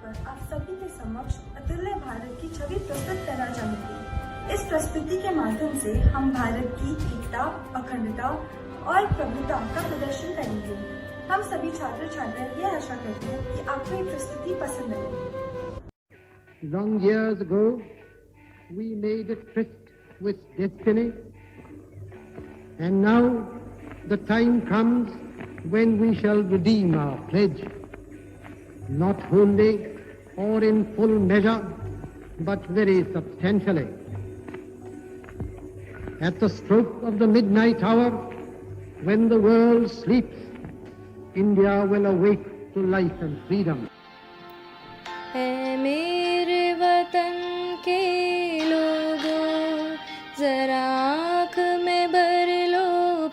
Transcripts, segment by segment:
पर आप सभी के समक्ष अतुल्य भारत की छवि प्रस्तुत करना चाहूंगी। इस प्रस्तुति के माध्यम से हम भारत की एकता, अखंडता और प्रभुता का प्रदर्शन करेंगे। हम सभी छात्र छात्राएं ये आशा करते हैं कि आपको ये प्रस्तुति पसंद आए। Long years ago, we made a tryst with destiny, and now the time comes when we shall redeem our pledge, not wholly or in full measure, but very substantially. At the stroke of the midnight hour, when the world sleeps, India will awake to life and freedom. ऐ मेरे वतन के लोगों, जरा आँख में भर लो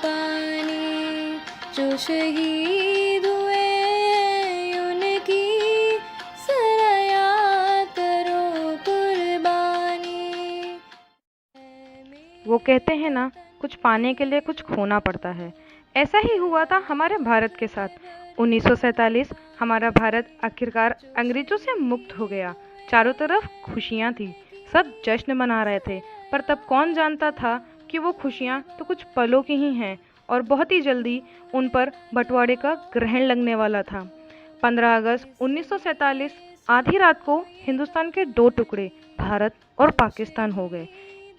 पानी, जो शहीद हुए हैं उनकी जरा याद करो कुर्बानी। वो कहते हैं ना, कुछ पाने के लिए कुछ खोना पड़ता है। ऐसा ही हुआ था हमारे भारत के साथ। 1947 हमारा भारत आखिरकार अंग्रेजों से मुक्त हो गया। चारों तरफ खुशियाँ थी, सब जश्न मना रहे थे। पर तब कौन जानता था कि वो खुशियाँ तो कुछ पलों की ही हैं और बहुत ही जल्दी उन पर बंटवारे का ग्रहण लगने वाला था। 15 अगस्त 1947 आधी रात को हिंदुस्तान के दो टुकड़े, भारत और पाकिस्तान हो गए।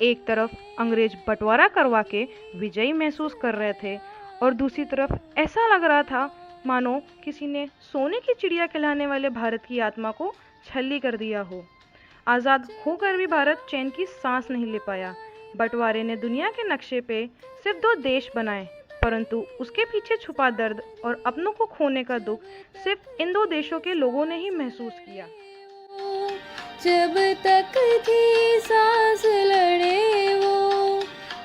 एक तरफ अंग्रेज बंटवारा करवा के विजयी महसूस कर रहे थे और दूसरी तरफ ऐसा लग रहा था मानो किसी ने सोने की चिड़िया कहलाने वाले भारत की आत्मा को छल्ली कर दिया हो। आज़ाद होकर भी भारत चैन की सांस नहीं ले पाया। बंटवारे ने दुनिया के नक्शे पे सिर्फ 2 देश बनाए, परंतु उसके पीछे छुपा दर्द और अपनों को खोने का दुख सिर्फ इन 2 देशों के लोगों ने ही महसूस किया। जब तक थी सांस लड़े वो,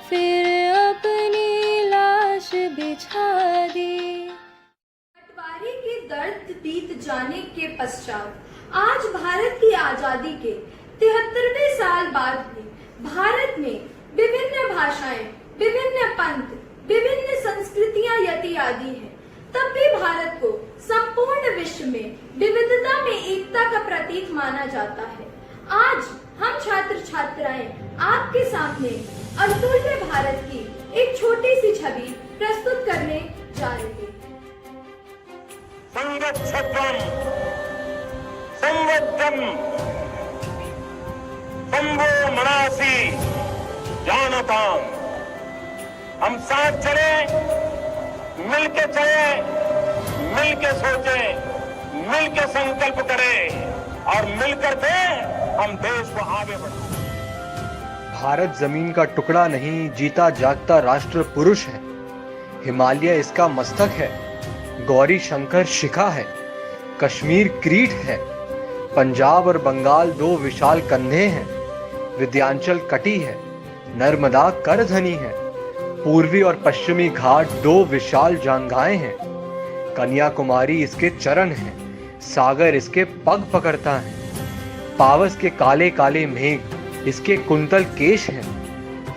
फिर अपनी लाश बिछा दी। बंटवारे के दर्द बीत जाने के पश्चात आज भारत की आजादी के 73वें साल बाद भी भारत में विभिन्न भाषाएं, विभिन्न पंथ, विभिन्न संस्कृतियां यति आदि हैं। तब भी भारत को संपूर्ण विश्व में विविधता में एकता का प्रतीक माना जाता है। आज हम छात्र छात्राएं आपके सामने अतुल्य भारत की एक छोटी सी छवि प्रस्तुत करने जा रहे हैं। संगच्छत्रम संवद्धम संवो मनासी जानताम। हम साथ चले, मिलके चले, मिलके सोचे, मिलके संकल्प करें और मिलकर के हम देश को आगे बढ़ाएं। भारत जमीन का टुकड़ा नहीं, जीता जागता राष्ट्र पुरुष है। हिमालय इसका मस्तक है, गौरी शंकर शिखा है, कश्मीर क्रीट है, पंजाब और बंगाल 2 विशाल कंधे हैं, विंध्याचल कटी है, नर्मदा करधनी है, पूर्वी और पश्चिमी घाट 2 विशाल जांघाएं हैं, कन्याकुमारी इसके चरण हैं, सागर इसके पग पकड़ता है, पावस के काले काले मेघ इसके कुंतल केश हैं,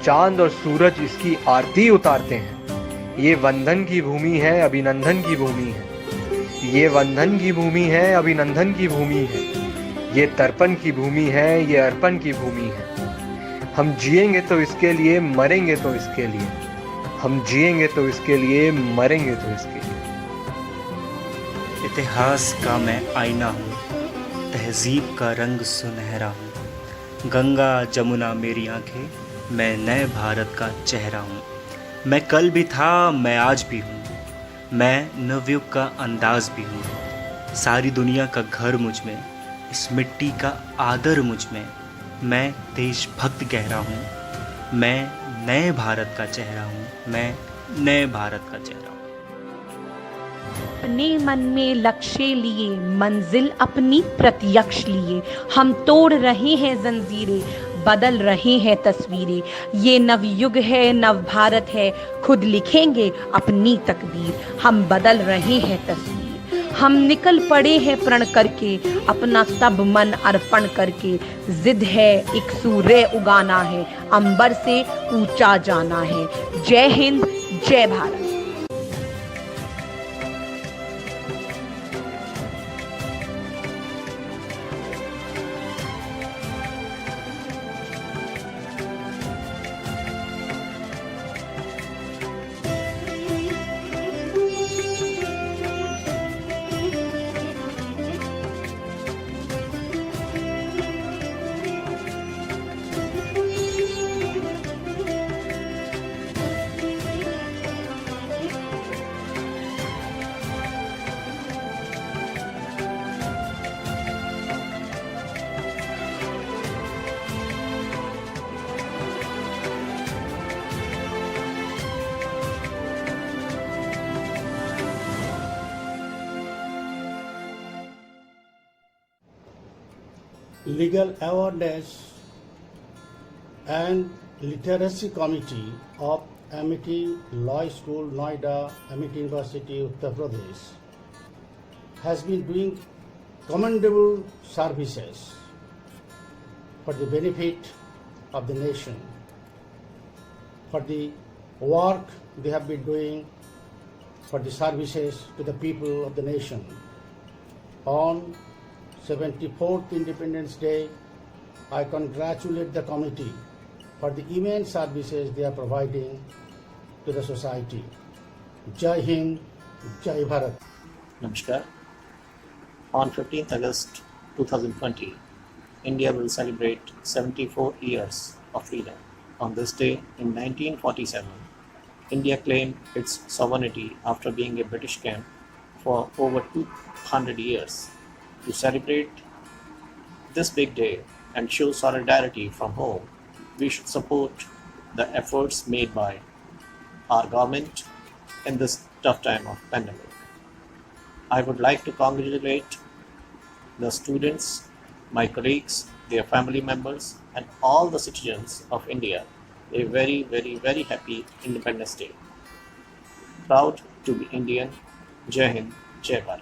चांद और सूरज इसकी आरती उतारते हैं। ये वंदन की भूमि है, अभिनंदन की भूमि है। ये वंदन की भूमि है, अभिनंदन की भूमि है। ये तर्पण की भूमि है, ये अर्पण की भूमि है। हम जिएंगे तो इसके लिए, मरेंगे तो इसके लिए। हम जिएंगे तो इसके लिए, मरेंगे तो इसके लिए। इतिहास का मैं आईना हूँ, तहजीब का रंग सुनहरा हूँ। गंगा जमुना मेरी आंखें, मैं नए भारत का चेहरा हूँ। मैं कल भी था, मैं आज भी हूँ, मैं नवयुग का अंदाज भी हूँ। सारी दुनिया का घर मुझ में, इस मिट्टी का आदर मुझ में। मैं देशभक्त गहरा हूँ, मैं नए भारत का चेहरा हूँ, मैं नए भारत का चेहरा हूँ। अपने मन में लक्ष्य लिए, मंजिल अपनी प्रत्यक्ष लिए, हम तोड़ रहे हैं जंजीरें, बदल रहे हैं तस्वीरें। ये नवयुग है, नव भारत है, खुद लिखेंगे अपनी तकदीर। हम बदल रहे हैं तस्वीर, हम निकल पड़े हैं प्रण करके, अपना सब मन अर्पण करके। जिद है एक सूर्य उगाना है, अंबर से ऊंचा जाना है। जय हिंद, जय Bharat. Legal Awareness and Literacy Committee of Amity Law School, Noida, Amity University, Uttar Pradesh, has been doing commendable services for the benefit of the nation, for the work they have been doing for the services to the people of the nation. On 74th Independence Day, I congratulate the committee for the immense services they are providing to the society. Jai Hind, Jai Bharat. Namaskar. On 15th August 2020, India will celebrate 74 years of freedom. On this day, in 1947, India claimed its sovereignty after being a British camp for over 200 years. To celebrate this big day and show solidarity from home, we should support the efforts made by our government in this tough time of pandemic. I would like to congratulate the students, my colleagues, their family members, and all the citizens of India a very, very, very happy Independence Day. Proud to be Indian. Jai Hind, Jai Bharat.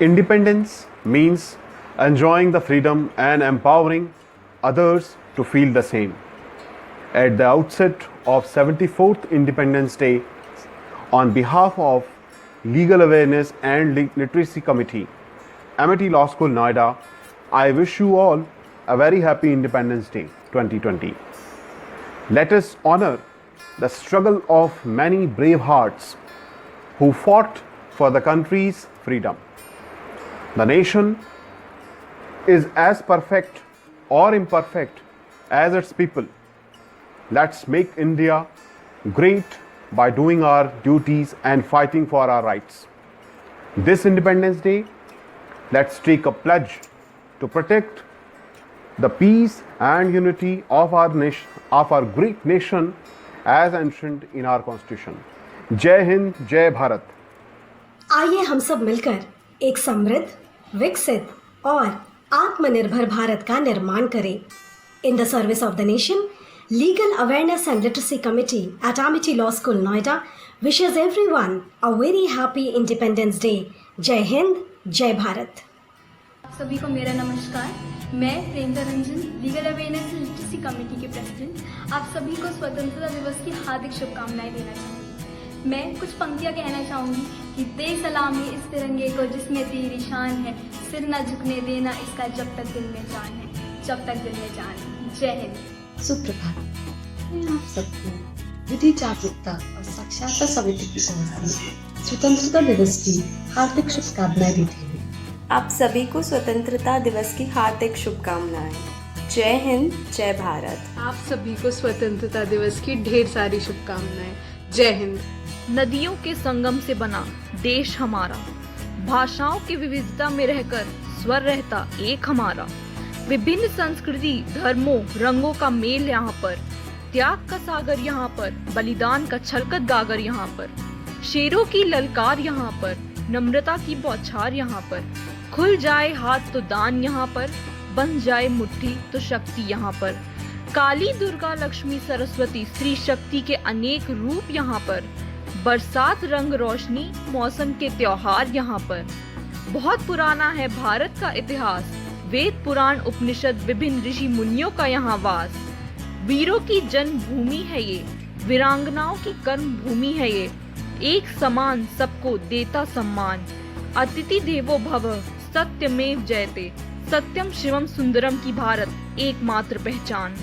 Independence means enjoying the freedom and empowering others to feel the same. At the outset of 74th Independence Day, on behalf of Legal Awareness and Literacy Committee, Amity Law School, Noida, I wish you all a very happy Independence Day 2020. Let us honor the struggle of many brave hearts who fought for the country's freedom. The nation is as perfect or imperfect as its people. Let's make India great by doing our duties and fighting for our rights. This Independence Day, let's take a pledge to protect the peace and unity of our nation, of our great nation, as enshrined in our Constitution. Jai Hind, Jai Bharat. आइए हम सब मिलकर एक समृद्ध, विकसित और आत्मनिर्भर भारत का निर्माण करें. In the service of the nation, Legal Awareness and Literacy Committee at Amity Law School, Noida wishes everyone a very happy Independence Day. Jai Hind, Jai Bharat. सभी को मेरा नमस्कार. मैं Premta Ranjan, legal awareness and literacy committee के president, आप सभी को स्वतंत्रता दिवस की हार्दिक शुभकामनाएं देना चाहूँगी. मैं कुछ पंक्तियां कहना चाहूँगी कि दे सलामी इस तिरंगे को जिसमें तेरी शान है, सिर न झुकने देना इसका जब तक दिल में जान है, जब तक दिल में जान है. जय हिंद. सुप्रभात. मैं आप सबको विधि जागरूकता और साक्षरता समिति की ओर से स्वतंत्रता दिवस की हार्दिक शुभकामनाएं देती हूँ. आप सभी को स्वतंत्रता दिवस की हार्दिक शुभकामनाएं. जय हिंद, जय भारत. आप सभी को स्वतंत्रता दिवस की ढेर सारी शुभकामनाएं. जय हिंद. नदियों के संगम से बना देश हमारा, भाषाओं की विविधता में रहकर स्वर रहता एक हमारा. विभिन्न संस्कृति, धर्मों, रंगों का मेल यहाँ पर, त्याग का सागर यहाँ पर, बलिदान का छलकत गागर यहाँ पर, शेरों की ललकार यहाँ पर, नम्रता की बौछार यहाँ पर. खुल जाए हाथ तो दान यहाँ पर, बन जाए मुट्ठी तो शक्ति यहाँ पर. काली, दुर्गा, लक्ष्मी, सरस्वती, स्त्री शक्ति के अनेक रूप यहाँ पर. बरसात, रंग, रोशनी, मौसम के त्योहार यहाँ पर. बहुत पुराना है भारत का इतिहास, वेद, पुराण, उपनिषद, विभिन्न ऋषि मुनियों का यहाँ वास. वीरों की जन्मभूमि है ये, वीरांगनाओं की कर्म भूमि है ये. एक समान सबको देता सम्मान, अतिथि देवो भव, सत्यमेव जयते. सत्यम शिवम सुंदरम की भारत एकमात्र पहचान.